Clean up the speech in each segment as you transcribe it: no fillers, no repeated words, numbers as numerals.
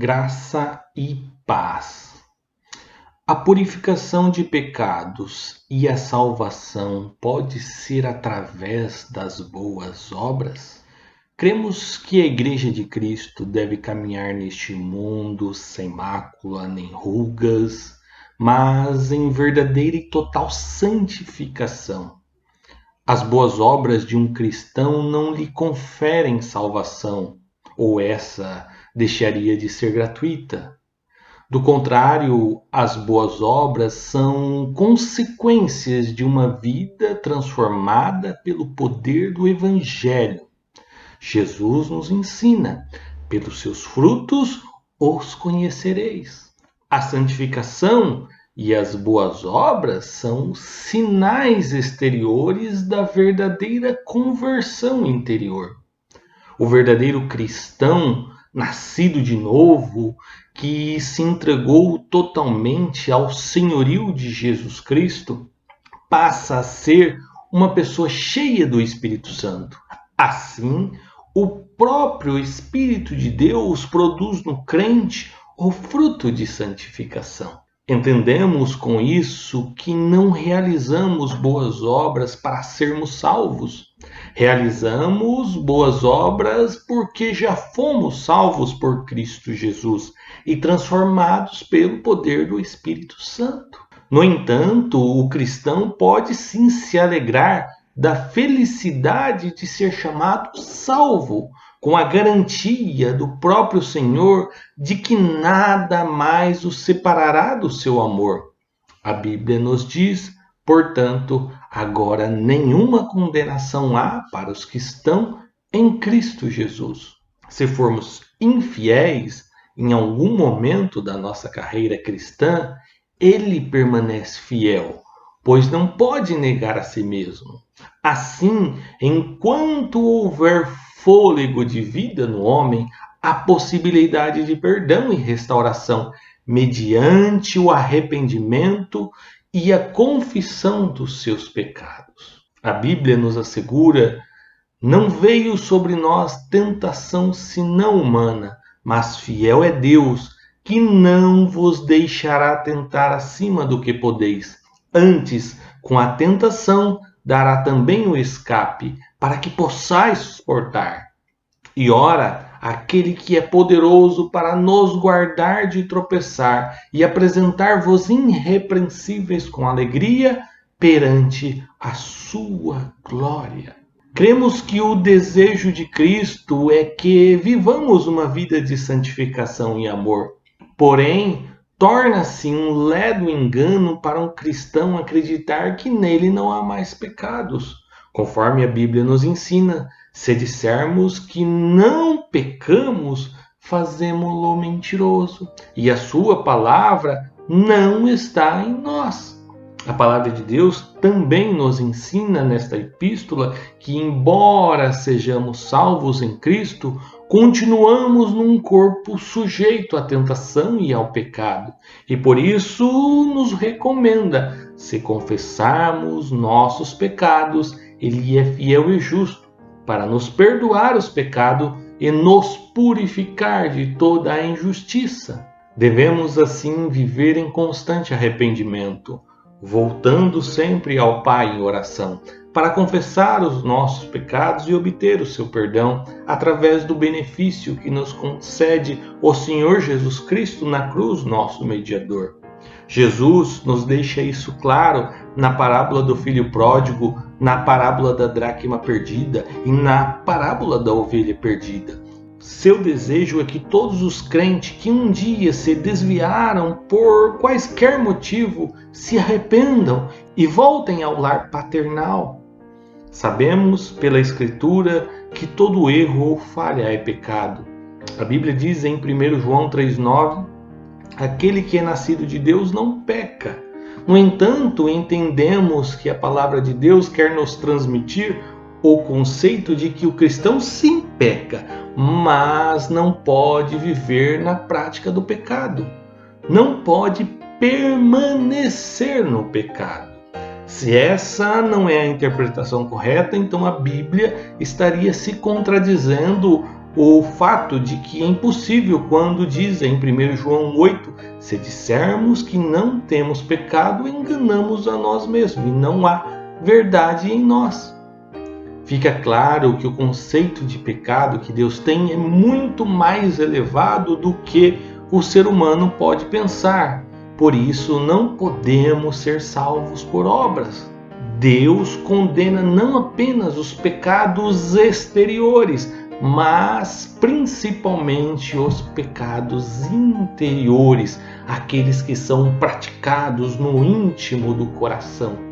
graça e paz. A purificação de pecados e a salvação pode ser através das boas obras? Cremos que a Igreja de Cristo deve caminhar neste mundo sem mácula nem rugas, mas em verdadeira e total santificação. As boas obras de um cristão não lhe conferem salvação, ou essa deixaria de ser gratuita. Do contrário, as boas obras são consequências de uma vida transformada pelo poder do Evangelho. Jesus nos ensina: pelos seus frutos os conhecereis. A santificação e as boas obras são sinais exteriores da verdadeira conversão interior. O verdadeiro cristão, nascido de novo, que se entregou totalmente ao senhorio de Jesus Cristo, passa a ser uma pessoa cheia do Espírito Santo. Assim, o próprio Espírito de Deus produz no crente o fruto de santificação. Entendemos com isso que não realizamos boas obras para sermos salvos. Realizamos boas obras porque já fomos salvos por Cristo Jesus e transformados pelo poder do Espírito Santo. No entanto, o cristão pode sim se alegrar da felicidade de ser chamado salvo, com a garantia do próprio Senhor de que nada mais o separará do seu amor. A Bíblia nos diz, portanto, agora nenhuma condenação há para os que estão em Cristo Jesus. Se formos infiéis em algum momento da nossa carreira cristã, ele permanece fiel, pois não pode negar a si mesmo. Assim, enquanto houver fôlego de vida no homem, há possibilidade de perdão e restauração, mediante o arrependimento e a confissão dos seus pecados. A Bíblia nos assegura: não veio sobre nós tentação senão humana, mas fiel é Deus, que não vos deixará tentar acima do que podeis. Antes, com a tentação, dará também o escape, para que possais suportar. E ora, aquele que é poderoso para nos guardar de tropeçar e apresentar-vos irrepreensíveis com alegria perante a sua glória. Cremos que o desejo de Cristo é que vivamos uma vida de santificação e amor. Porém, torna-se um ledo engano para um cristão acreditar que nele não há mais pecados. Conforme a Bíblia nos ensina, se dissermos que não pecamos, fazemo-lo mentiroso, e a sua palavra não está em nós. A palavra de Deus também nos ensina nesta epístola que, embora sejamos salvos em Cristo, continuamos num corpo sujeito à tentação e ao pecado. E por isso nos recomenda: se confessarmos nossos pecados, Ele é fiel e justo para nos perdoar os pecados e nos purificar de toda a injustiça. Devemos assim viver em constante arrependimento, voltando sempre ao Pai em oração, para confessar os nossos pecados e obter o seu perdão através do benefício que nos concede o Senhor Jesus Cristo na cruz, nosso mediador. Jesus nos deixa isso claro na parábola do filho pródigo, na parábola da dracma perdida e na parábola da ovelha perdida. Seu desejo é que todos os crentes que um dia se desviaram por quaisquer motivo se arrependam e voltem ao lar paternal. Sabemos pela Escritura que todo erro ou falha é pecado. A Bíblia diz em 1 João 3,9: aquele que é nascido de Deus não peca. No entanto, entendemos que a palavra de Deus quer nos transmitir o conceito de que o cristão sim peca, mas não pode viver na prática do pecado. Não pode permanecer no pecado. Se essa não é a interpretação correta, então a Bíblia estaria se contradizendo o fato de que é impossível quando diz em 1 João 8, se dissermos que não temos pecado, enganamos a nós mesmos e não há verdade em nós. Fica claro que o conceito de pecado que Deus tem é muito mais elevado do que o ser humano pode pensar. Por isso, não podemos ser salvos por obras. Deus condena não apenas os pecados exteriores, mas principalmente os pecados interiores, aqueles que são praticados no íntimo do coração.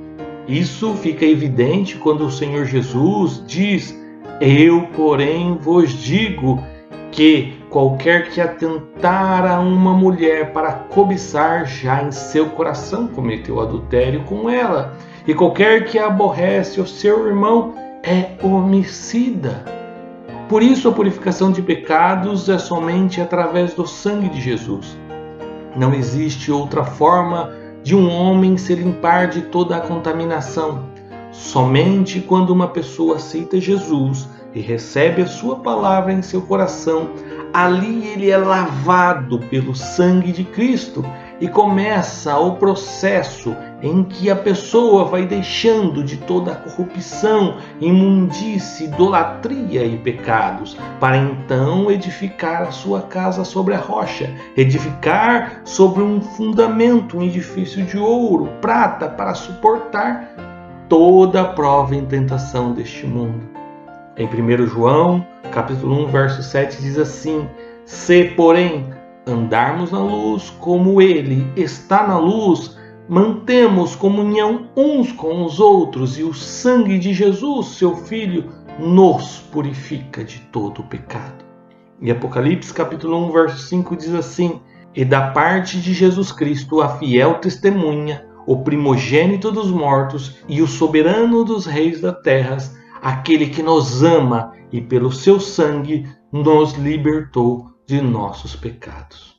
Isso fica evidente quando o Senhor Jesus diz: eu, porém, vos digo que qualquer que atentar a uma mulher para cobiçar, já em seu coração cometeu adultério com ela. E qualquer que aborrece o seu irmão é homicida. Por isso, a purificação de pecados é somente através do sangue de Jesus. Não existe outra forma de um homem se limpar de toda a contaminação. Somente quando uma pessoa aceita Jesus e recebe a sua palavra em seu coração, ali ele é lavado pelo sangue de Cristo e começa o processo em que a pessoa vai deixando de toda a corrupção, imundície, idolatria e pecados, para então edificar a sua casa sobre a rocha, edificar sobre um fundamento, um edifício de ouro, prata, para suportar toda a prova e tentação deste mundo. Em 1 João, capítulo 1, verso 7, diz assim: se, porém, andarmos na luz como ele está na luz, mantemos comunhão uns com os outros, e o sangue de Jesus, seu Filho, nos purifica de todo o pecado. Em Apocalipse, capítulo 1, verso 5, diz assim: e da parte de Jesus Cristo, a fiel testemunha, o primogênito dos mortos e o soberano dos reis da terra, aquele que nos ama e pelo seu sangue nos libertou de nossos pecados.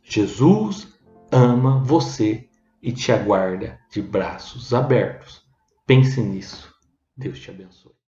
Jesus ama você e te aguarda de braços abertos. Pense nisso. Deus te abençoe.